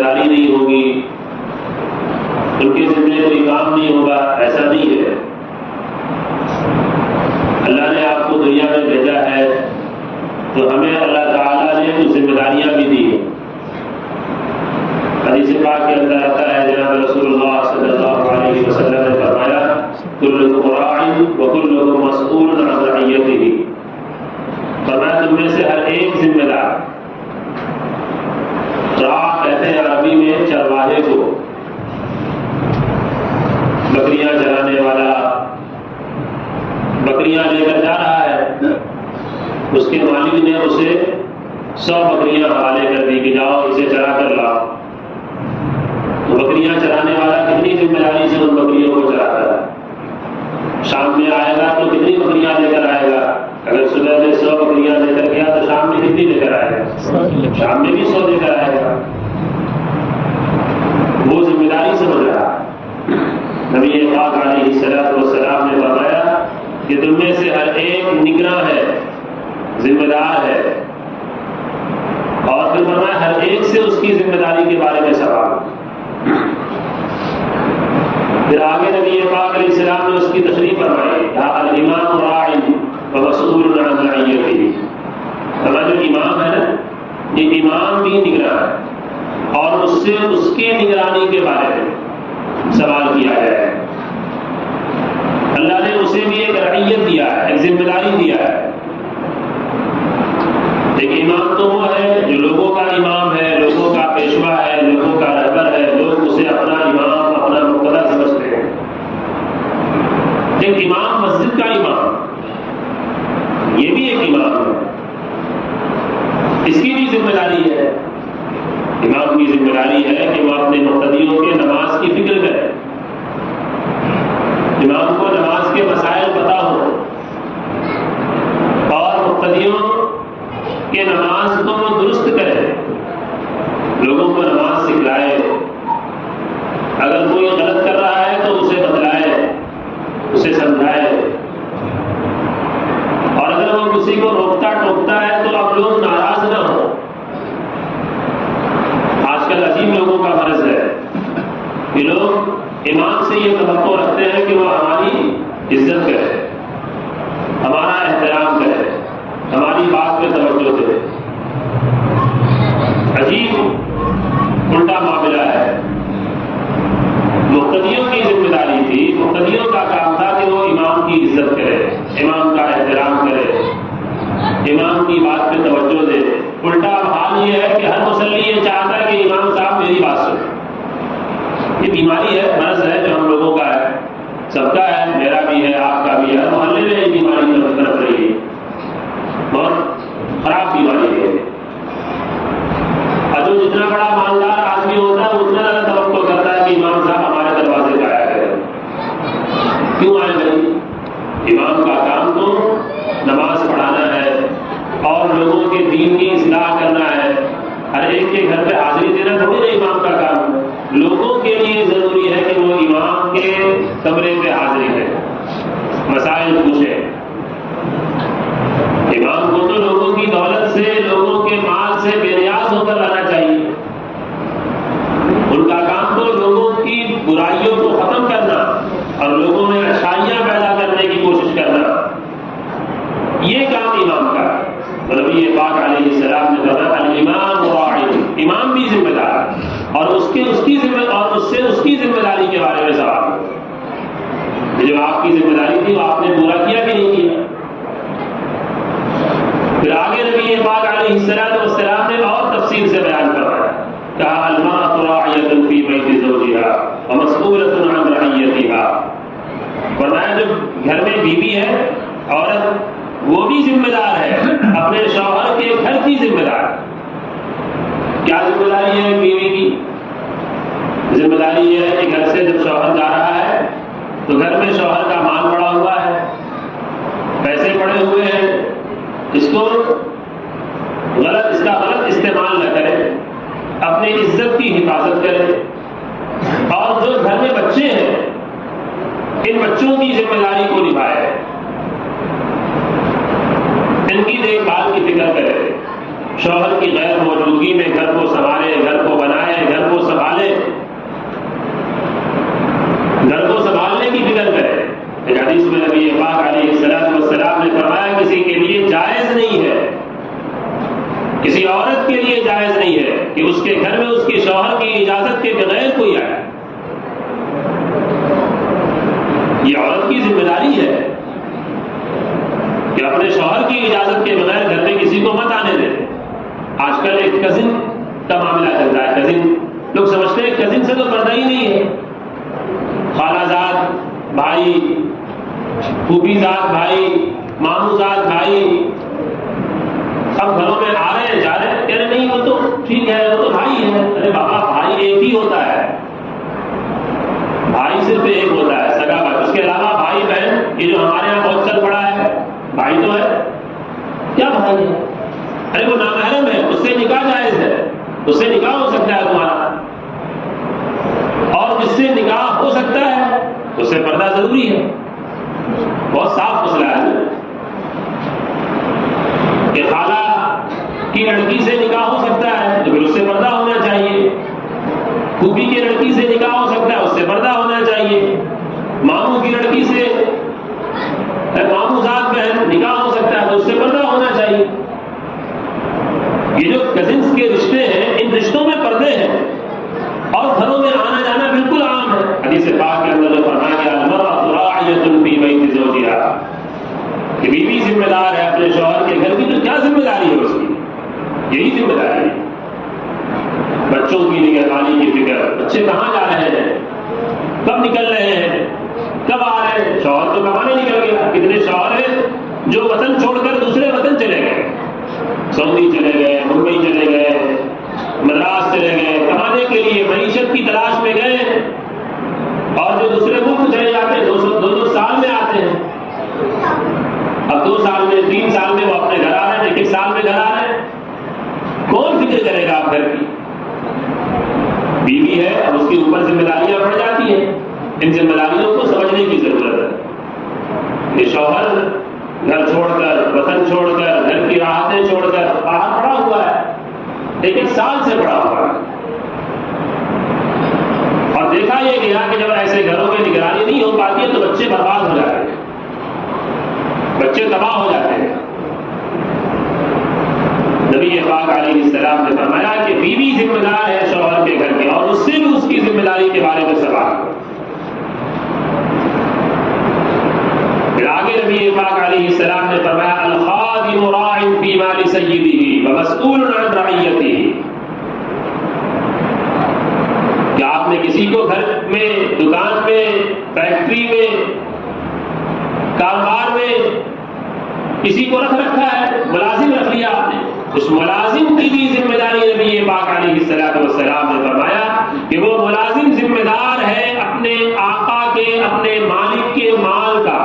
داری نہیں ہوگی، ان کے ذمہ کوئی کام نہیں ہوگا، ایسا نہیں ہے۔ اللہ نے آپ کو دنیا میں بھیجا ہے تو ہمیں اللہ تعالیٰ نے کچھ ذمہ داریاں بھی دی ہیں۔ حدیث پاک کے اندر آتا ہے، جناب رسول اللہ صلی اللہ علیہ وسلم نے فرمایا، کلکم راع وکلکم مسئول عن رعیتہ، فرمایا تم میں سے ہر ایک ذمہ دار۔ راع کہتے ہیں عربی میں چرواہے کو، بکریاں چرانے والا بکریاں لے کر جا رہا ہے، اس کے مالک نے اسے 100 بکریاں حوالے کر دی کہ جاؤ اسے چرا کر لاؤ۔ تو بکریاں چرانے والا کتنی ذمہ داری سے ان بکریوں کو چراتا ہے؟ شام میں آئے گا تو کتنی بکریاں لے کر آئے گا؟ اگر صبح میں 100 بکریاں لے کر گیا تو شام میں کتنی لے کر آئے گا؟ شام میں بھی 100 لے کر آئے گا۔ وہ ذمہ داری سمجھ رہا۔ نبی پاک علیہ السلام نے فرمایا کہ تم میں سے ہر ایک نگراں ہے، ذمہ دار ہے، اور پھر فرمایا ہر ایک سے اس کی ذمہ داری کے بارے میں سوال۔ پھر آگے نبی پاک علیہ السلام نے اس کی تشریح فرمائی، الامام راع ومسئول عن رعیتہ، ہمارا جو امام ہے نا، یہ امام بھی نگراں ہے اور اس سے اس کی نگرانی کے بارے میں سوال کیا جائے۔ اللہ نے اسے بھی ایک رعیت دیا ہے، ایک ذمہ داری دیا ہے۔ ایک امام تو وہ ہے جو لوگوں کا امام ہے، لوگوں کا پیشوا ہے، لوگوں کا رہبر ہے، لوگ اسے اپنا امام، اپنا مقتدی سمجھتے ہیں۔ ایک امام مسجد کا امام، یہ بھی ایک امام ہے، اس کی بھی ذمہ داری ہے۔ امام کی ذمہ داری ہے کہ وہ اپنے مقتدیوں کے نماز کی فکر کرے، امام کو نماز کے مسائل پتہ ہو اور مقتدیوں کے نماز کو وہ درست کرے، لوگوں کو نماز سکھلائے، اگر کوئی غلط کر رہا ہے تو اسے بتلائے، اسے سمجھائے، اور اگر وہ کسی کو روکتا ٹوکتا ہے تو اب لوگ ناراض نہ ہوں۔ آج کل عجیب لوگوں کا مرض ہے کہ لوگ امام سے یہ توقع رکھتے ہیں کہ وہ ہماری عزت کرے، ہمارا احترام کرے، ہماری بات پہ توجہ دے۔ عجیب الٹا معاملہ ہے۔ مقتدیوں کی ذمہ داری تھی، مقتدیوں کا کام تھا کہ وہ امام کی عزت کرے، امام کا احترام کرے، امام کی بات پہ توجہ دے۔ الٹا حال یہ ہے کہ ہر مصلی یہ چاہتا ہے کہ امام صاحب میری بات سنیں۔ یہ بیماری ہے، مرض ہے جو ہم لوگوں کا ہے، سب کا ہے، میرا بھی ہے، آپ کا بھی ہے، محلے میں یہ بیماری طرف رہی ہے، بہت خراب بیماری ہے۔ اور جو جتنا بڑا مالدار آدمی ہوتا ہے اتنا زیادہ توقع کرتا ہے کہ امام صاحب ہمارے دروازے پہ آیا کریں۔ کیوں آئے بھائی؟ امام کا کام تو نماز پڑھانا ہے اور لوگوں کے دین کی اصلاح کرنا ہے۔ ہر ایک کے گھر پہ حاضری دینا تھوڑی نا امام کا کام ہے۔ لوگوں کے لیے ضروری ہے کہ وہ امام کے کمرے پہ حاضری دیں، مسائل پوچھے۔ امام کو تو لوگوں کی دولت سے، لوگوں کے مال سے بے نیاز ہو کر رہنا چاہیے۔ ان کا کام تو لوگوں کی برائیوں کو ختم کرنا اور لوگوں میں اچھائیاں پیدا کرنے کی کوشش کرنا، یہ کام امام کا ہے۔ نبی پاک علیہ السلام نے کہا الامام راع، امام بھی ذمہ دار، اور اس سے اس کی ذمہ داری کے بارے میں سوال۔ جو آپ کی ذمہ داری تھی وہ آپ نے پورا کیا کہ نہیں کیا؟ پھر آگے نبی پاک علیہ السلام نے اور تفصیل سے بیان کروایا، کہا المرأة راعیۃ فی بیت زوجہا ومسئولۃ عن رعیتہا، فرمایا جو گھر میں بیوی ہے، عورت، وہ بھی ذمہ دار ہے، اپنے شوہر کے گھر کی ذمہ دار۔ کیا ذمہ داری ہے بیوی کی؟ ذمہ داری یہ ہے کہ گھر سے جب شوہر جا رہا ہے تو گھر میں شوہر کا مال پڑا ہوا ہے، پیسے پڑے ہوئے ہیں، اس کا غلط استعمال نہ کرے، اپنی عزت کی حفاظت کرے، اور جو گھر میں بچے ہیں ان بچوں کی ذمہ داری کو نبھائے، ان کی دیکھ بھال کی فکر کرے، شوہر کی غیر موجودگی میں گھر کو سنبھالے، گھر کو بنائے، گھر کو اجازت کے بغیر کوئی آئے، یہ عورت کی ذمہ داری ہے کہ اپنے شوہر کی اجازت کے بغیر گھر میں کسی کو مت آنے دے۔ آج کل ایک کزن کا معاملہ چل رہا ہے، کزن لوگ سمجھتے ہیں کزن سے تو پردہ ہی نہیں ہے، خالہ زاد بھائی، پھوپھی زاد بھائی، ماموں زاد بھائی، سب گھروں میں آ رہے ہیں جا رہے ہیں، کہہ رہے نہیں وہ تو ٹھیک ہے، وہ تو بھائی ہے۔ ارے بابا بھائی ایک ہی ہوتا ہے، بھائی صرف ایک ہوتا ہے، سگا بھائی، اس کے علاوہ بھائی بہن یہ جو ہمارے یہاں بہت چل پڑا ہے، بھائی تو ہے کیا بھائی ہے؟ ارے وہ نامحرم ہے، اس سے نکاح جائز ہے، اس سے نکاح ہو سکتا ہے تمہارا، اور جس سے نکاح ہو سکتا ہے اس سے پردہ ضروری ہے۔ بہت صاف مسئلہ ہے کہ خالہ کی لڑکی سے نکاح ہو سکتا ہے تو پھر اس سے پردہ ہونا چاہیے، پھوپھی کی لڑکی سے نکاح ہو سکتا ہے اس سے پردہ ہونا چاہیے، ماموں کی لڑکی سے ماموں زاد بہن نکاح ہو سکتا ہے تو اس سے پردہ ہونا چاہیے۔ یہ جو کزنس کے رشتے ہیں ان رشتوں میں پردے ہیں اور گھروں میں آنا جانا بالکل عام ہے۔ حدیث پاک کے اندر فرمایا گیا المرأة راعیۃ فی بیت زوجہا، کہ بیوی ذمہ دار ہے اپنے شوہر کے گھر کی، تو کیا ذمہ داری ہے اس کی؟ یہی ذمہ داری ہے۔ بچوں کی نگہبانی کی فکر، بچے کہاں جا رہے ہیں، کب نکل رہے ہیں، کب آ رہے ہیں، شوہر تو کمانے نکل گیا۔ کتنے شوہر ہیں جو وطن چھوڑ کر دوسرے وطن چلے گئے، سعودی چلے گئے، ممبئی چلے گئے، مدراس چلے گئے، کمانے کے لیے معیشت کی تلاش میں گئے، اور جو دوسرے ملک چلے جاتے ہیں دو سال میں آتے ہیں، اب 2 سال میں 3 سال میں وہ اپنے گھر آ رہے ہیں، 1 سال میں گھر آ رہے ہیں۔ کون فکر کرے گا آپ گھر کی؟ بیوی ہے اب اس کے اوپر ذمہ داریاں بڑھ جاتی ہیں، ان ذمہ داریوں کو سمجھنے کی ضرورت ہے۔ یہ شوہر گھر چھوڑ کر، وطن چھوڑ کر، گھر کی راحتیں چھوڑ کر باہر پڑا ہوا ہے، 1 سال سے پڑا ہوا ہے، اور دیکھا یہ گیا کہ جب ایسے گھروں میں نگرانی نہیں ہو پاتی ہے تو بچے برباد ہو جاتے ہیں، بچے تباہ ہو جاتے ہیں۔ نبی پاک علیہ السلام نے فرمایا کہ بیوی ذمہ دار ہے شوہر کے گھر کی، اور اس سے بھی اس کی ذمہ داری کے بارے میں سوال کرو۔ پھر آگے نبی پاک علیہ السلام نے فرمایا الخادم راع فی مال سیدہ ومسئول عن رعیتہ، کہ آپ نے کسی کو گھر میں، دکان میں، فیکٹری میں، کاروبار میں کسی کو رکھ رکھا ہے، ملازم رکھ لیا آپ نے، اس ملازم کی بھی ذمہ داری نبی پاک علیہ السلام نے فرمایا کہ وہ ملازم ذمہ دار ہے اپنے آقا کے، اپنے مالک کے مال کا،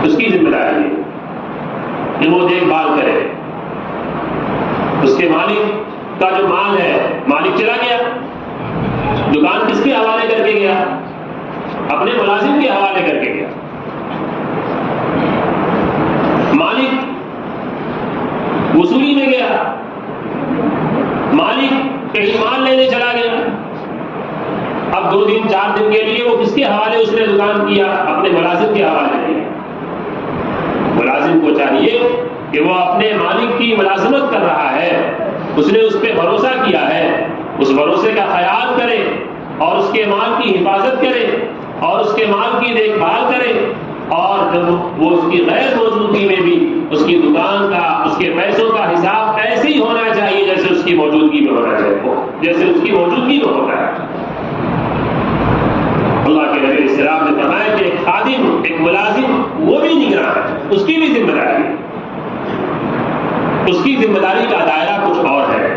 اس کی ذمہ داری ہے کہ وہ دیکھ بھال کرے۔ اس کے مالک کا جو مال ہے، مالک چلا گیا، دکان کس کے حوالے کر کے گیا؟ اپنے ملازم کے حوالے کر کے گیا۔ مالک وصولی میں گیا، مالک کہیں مال لینے چلا گیا، اب 2 دن 4 دن کے لیے وہ کس کے حوالے اس نے دکان کیا؟ اپنے ملازم کے حوالے کیا۔ ملازم کو چاہیے کہ وہ اپنے مالک کی ملازمت کر رہا ہے، اس نے اس پہ بھروسہ کیا ہے، اس بھروسے کا خیال کرے اور اس کے مال کی حفاظت کرے اور اس کے مال کی دیکھ بھال کرے، اور جب وہ اس کی غیر موجودگی میں بھی اس کی دکان کا، اس کے پیسوں کا حساب ایسے ہی ہونا چاہیے جیسے اس کی موجودگی میں ہونا چاہیے، جیسے اس کی موجودگی میں ہوتا ہے۔ اللہ کے نبی السلام نے فرمایا کہ ایک خادم، ایک ملازم، وہ بھی نگراں ہے، اس کی بھی ذمہ داری ہے، اس کی ذمہ داری کا دائرہ کچھ اور ہے،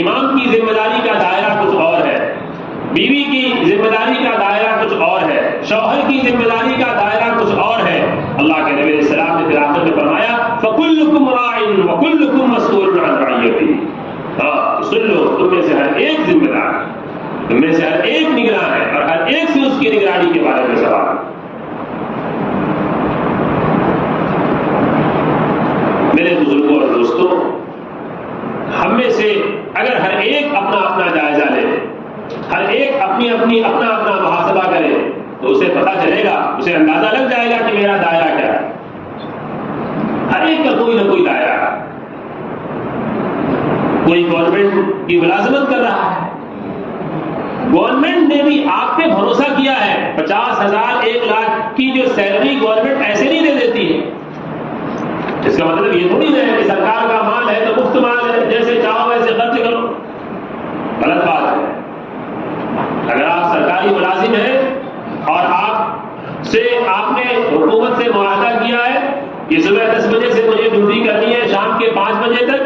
امام کی ذمہ داری کا دائرہ کچھ اور ہے، بیوی کی ذمہ داری کا دائرہ کچھ اور ہے، شوہر کی ذمہ داری کا دائرہ کچھ اور ہے۔ اللہ کے نبی علیہ السلام نے پھر آخر میں فرمایا فَكُلُّكُمْ رَاعٍ وَكُلُّكُمْ مَسْئُولٌ عَنْ رَعِيَّتِهِ، ہاں سن لو، تم میں سے ہر ایک ذمہ دار ہے، تم میں سے ہر ایک نگراں ہے، اور ہر ایک سے اس کی نگرانی کے بارے میں سوال ہے۔ میرے بزرگوں اور دوستوں، ہم میں سے اگر ہر ایک اپنا اپنا جائزہ لے، ہر ایک اپنا اپنا محاسبہ کرے، تو اسے پتہ چلے گا، اسے اندازہ لگ جائے گا کہ میرا دائرہ کیا ہے۔ ہر ایک کا کوئی نہ کوئی دائرہ ہے۔ کوئی گورنمنٹ کی ملازمت کر رہا ہے، گورنمنٹ نے بھی آپ پہ بھروسہ کیا ہے، 50,000 1 لاکھ کی جو سیلری گورنمنٹ ایسے نہیں دے دیتی ہے۔ اس کا مطلب یہ تھوڑی ہے کہ سرکار کا مال ہے تو مفت مال ہے، جیسے چاہو ویسے خرچ کرو، غلط بات ہے۔ اگر آپ سرکاری ملازم ہیں اور آپ نے حکومت سے معاہدہ کیا ہے کہ صبح 10 بجے سے مجھے ڈیوٹی کرنی ہے شام کے 5 بجے تک،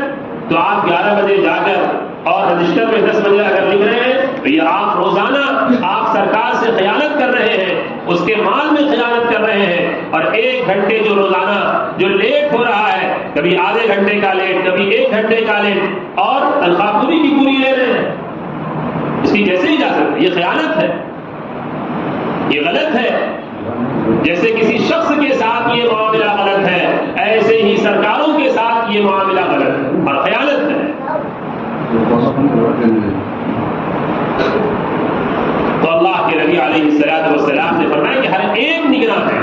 تو آپ 11 بجے جا کر اور رجسٹر میں 10 بجے اگر لکھ رہے ہیں تو یہ آپ روزانہ آپ سرکار سے خیانت کر رہے ہیں، اس کے مال میں خیانت کر رہے ہیں۔ اور 1 گھنٹے جو روزانہ جو لیٹ ہو رہا ہے، کبھی آدھے گھنٹے کا لیٹ، کبھی 1 گھنٹے کا لیٹ، اور تنخواہ پوری کی پوری لے رہے ہیں، اس کی کیسے اجازت ہے؟ یہ خیانت ہے، یہ غلط ہے۔ جیسے کسی شخص کے ساتھ یہ معاملہ غلط ہے، ایسے ہی سرکاروں کے ساتھ یہ معاملہ غلط ہے اور خیانت ہے۔ تو اللہ کے نبی علیہ الصلوۃ والسلام نے فرمایا کہ ہر ایک نگراں ہے،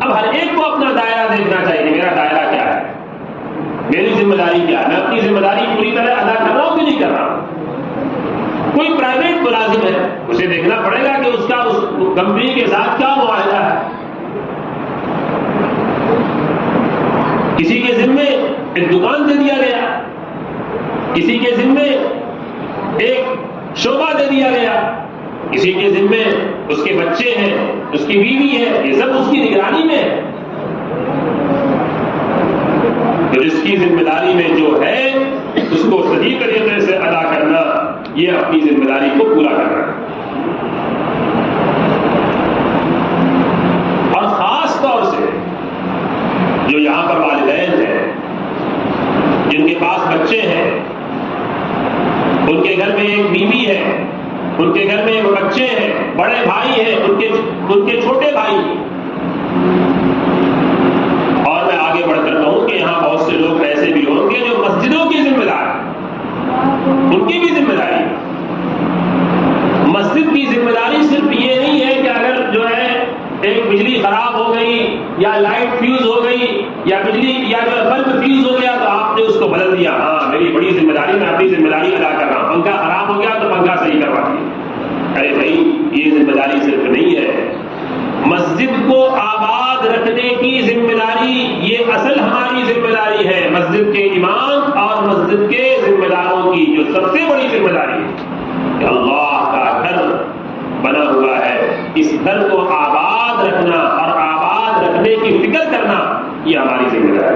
اب ہر ایک کو اپنا دائرہ دیکھنا چاہیے کہ میرا دائرہ کیا ہے، میری ذمہ داری کیا ہے، میں اپنی ذمہ داری پوری طرح ادا کر رہا ہوں کہ نہیں کر رہا ہوں۔ کوئی پرائیویٹ ملازم ہے، اسے دیکھنا پڑے گا کہ اس کا اس کمپنی کے ساتھ کیا معاہدہ ہے۔ کسی کے ذمے ایک دکان دے دیا گیا، کسی کے ذمے ایک شعبہ دے دیا گیا، کسی کے ذمے اس کے بچے ہیں، اس کی بیوی ہے، یہ سب اس کی نگرانی میں ہے۔ تو اس کی ذمہ داری میں جو ہے اس کو صحیح طریقے سے ادا کرنا، یہ اپنی ذمہ داری کو پورا کرنا ہے۔ اور خاص طور سے جو یہاں پر والدین ہیں، جن کے پاس بچے ہیں، ان کے گھر میں ایک بیوی ہے، ان کے گھر میں بچے ہیں، بڑے بھائی ہیں، ان کے چھوٹے بھائی ہیں۔ اور میں آگے بڑھ کر کہوں کہ یہاں بہت سے لوگ ایسے بھی ہوں گے جو مسجدوں کی ذمہ دار ہیں، ان کی بھی ذمہ داری۔ مسجد کی ذمہ داری صرف یہ نہیں ہے کہ اگر جو ہے ایک بجلی خراب ہو گئی یا لائٹ فیوز ہو گئی یا بجلی یا جو بلب فیوز ہو گیا تو آپ نے اس کو بدل دیا، ہاں میری بڑی ذمہ داری، میں اپنی ذمہ داری ادا کر رہا ہوں۔ پنکھا خراب ہو گیا تو پنکھا صحیح کروا دیا۔ ارے بھائی، یہ ذمہ داری صرف نہیں ہے، مسجد کو آباد رکھنے کی ذمہ داری یہ اصل ہماری ذمہ داری ہے، مسجد کے امام اور مسجد کے ذمہ داروں کی جو سب سے بڑی ذمہ داری ہے کہ اللہ کا گھر بنا ہوا ہے، اس گھر کو آباد رکھنا اور آباد رکھنے کی فکر کرنا، یہ ہماری ذمہ داری ہے۔